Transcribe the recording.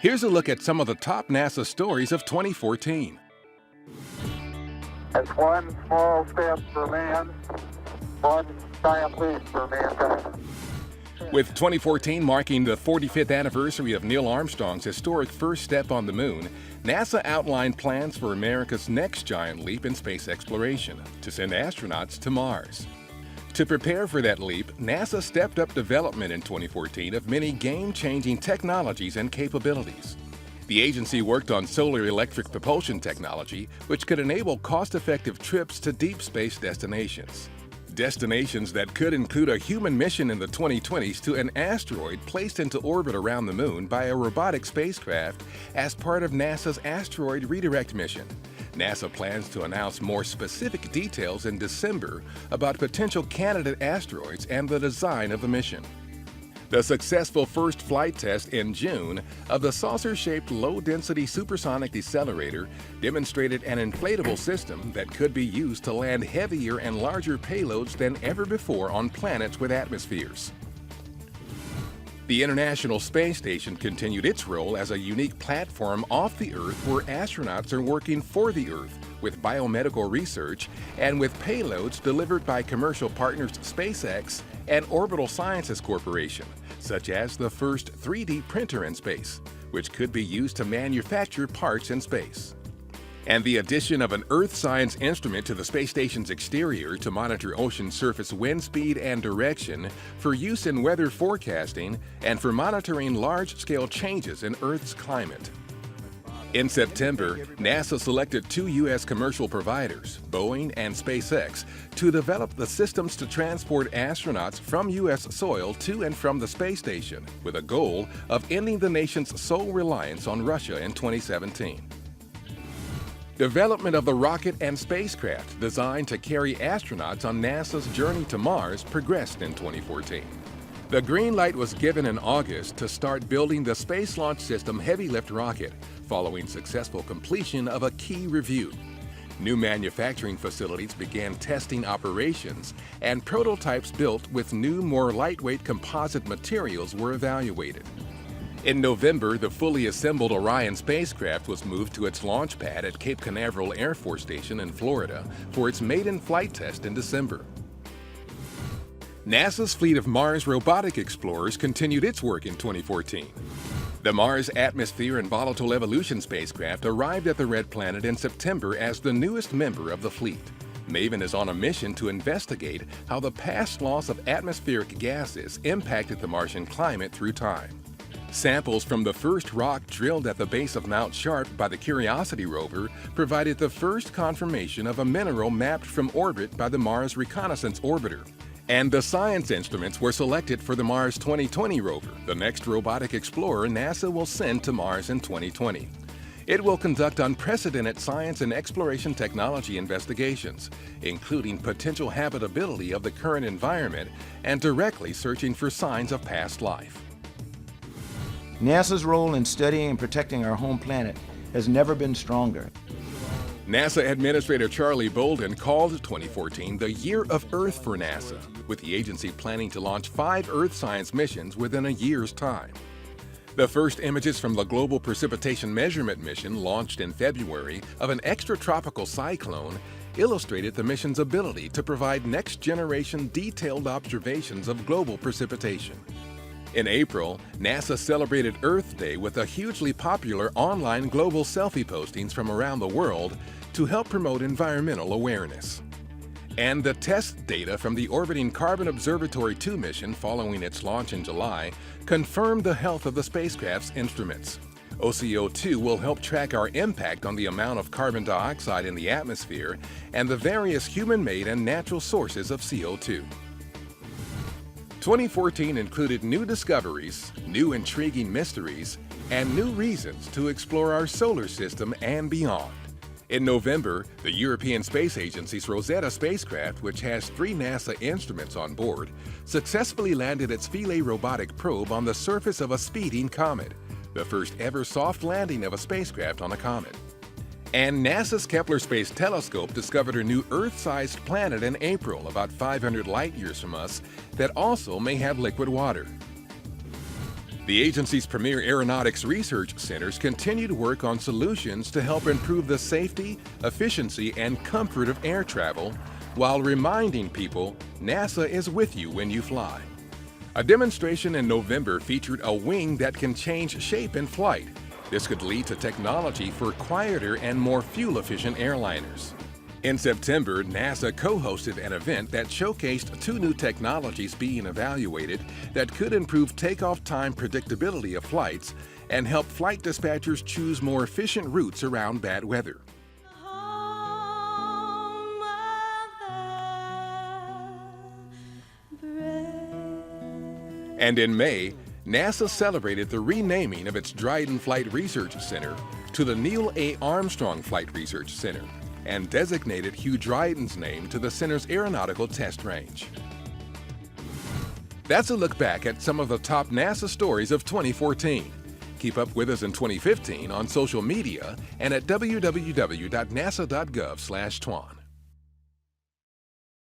Here's a look at some of the top NASA stories of 2014. It's one small step for man, one giant leap for mankind. With 2014 marking the 45th anniversary of Neil Armstrong's historic first step on the moon, NASA outlined plans for America's next giant leap in space exploration, to send astronauts to Mars. To prepare for that leap, NASA stepped up development in 2014 of many game-changing technologies and capabilities. The agency worked on solar electric propulsion technology, which could enable cost-effective trips to deep space destinations. Destinations that could include a human mission in the 2020s to an asteroid placed into orbit around the moon by a robotic spacecraft as part of NASA's asteroid redirect mission. NASA plans to announce more specific details in December about potential candidate asteroids and the design of the mission. The successful first flight test in June of the saucer-shaped low-density supersonic decelerator demonstrated an inflatable system that could be used to land heavier and larger payloads than ever before on planets with atmospheres. The International Space Station continued its role as a unique platform off the Earth where astronauts are working for the Earth with biomedical research and with payloads delivered by commercial partners SpaceX and Orbital Sciences Corporation, such as the first 3D printer in space, which could be used to manufacture parts in space. And the addition of an Earth science instrument to the space station's exterior to monitor ocean surface wind speed and direction for use in weather forecasting and for monitoring large-scale changes in Earth's climate. In September, NASA selected two U.S. commercial providers, Boeing and SpaceX, to develop the systems to transport astronauts from U.S. soil to and from the space station, with a goal of ending the nation's sole reliance on Russia in 2017. Development of the rocket and spacecraft designed to carry astronauts on NASA's journey to Mars progressed in 2014. The green light was given in August to start building the Space Launch System heavy lift rocket, following successful completion of a key review. New manufacturing facilities began testing operations, and prototypes built with new, more lightweight composite materials were evaluated. In November, the fully assembled Orion spacecraft was moved to its launch pad at Cape Canaveral Air Force Station in Florida for its maiden flight test in December. NASA's fleet of Mars robotic explorers continued its work in 2014. The Mars Atmosphere and Volatile Evolution spacecraft arrived at the Red Planet in September as the newest member of the fleet. MAVEN is on a mission to investigate how the past loss of atmospheric gases impacted the Martian climate through time. Samples from the first rock drilled at the base of Mount Sharp by the Curiosity rover provided the first confirmation of a mineral mapped from orbit by the Mars Reconnaissance Orbiter. And the science instruments were selected for the Mars 2020 rover, the next robotic explorer NASA will send to Mars in 2020. It will conduct unprecedented science and exploration technology investigations, including potential habitability of the current environment and directly searching for signs of past life. NASA's role in studying and protecting our home planet has never been stronger. NASA Administrator Charlie Bolden called 2014 the Year of Earth for NASA, with the agency planning to launch 5 Earth science missions within a year's time. The first images from the Global Precipitation Measurement Mission, launched in February, of an extratropical cyclone illustrated the mission's ability to provide next-generation detailed observations of global precipitation. In April, NASA celebrated Earth Day with a hugely popular online global selfie postings from around the world to help promote environmental awareness. And the test data from the orbiting Carbon Observatory 2 mission following its launch in July confirmed the health of the spacecraft's instruments. OCO2 will help track our impact on the amount of carbon dioxide in the atmosphere and the various human-made and natural sources of CO2. 2014 included new discoveries, new intriguing mysteries, and new reasons to explore our solar system and beyond. In November, the European Space Agency's Rosetta spacecraft, which has 3 NASA instruments on board, successfully landed its Philae robotic probe on the surface of a speeding comet, the first ever soft landing of a spacecraft on a comet. And NASA's Kepler Space Telescope discovered a new Earth-sized planet in April, about 500 light-years from us, that also may have liquid water. The agency's premier aeronautics research centers continue to work on solutions to help improve the safety, efficiency, and comfort of air travel, while reminding people NASA is with you when you fly. A demonstration in November featured a wing that can change shape in flight. This could lead to technology for quieter and more fuel-efficient airliners. In September, NASA co-hosted an event that showcased 2 new technologies being evaluated that could improve takeoff time predictability of flights and help flight dispatchers choose more efficient routes around bad weather. And in May, NASA celebrated the renaming of its Dryden Flight Research Center to the Neil A. Armstrong Flight Research Center and designated Hugh Dryden's name to the center's aeronautical test range. That's a look back at some of the top NASA stories of 2014. Keep up with us in 2015 on social media and at www.nasa.gov/twan.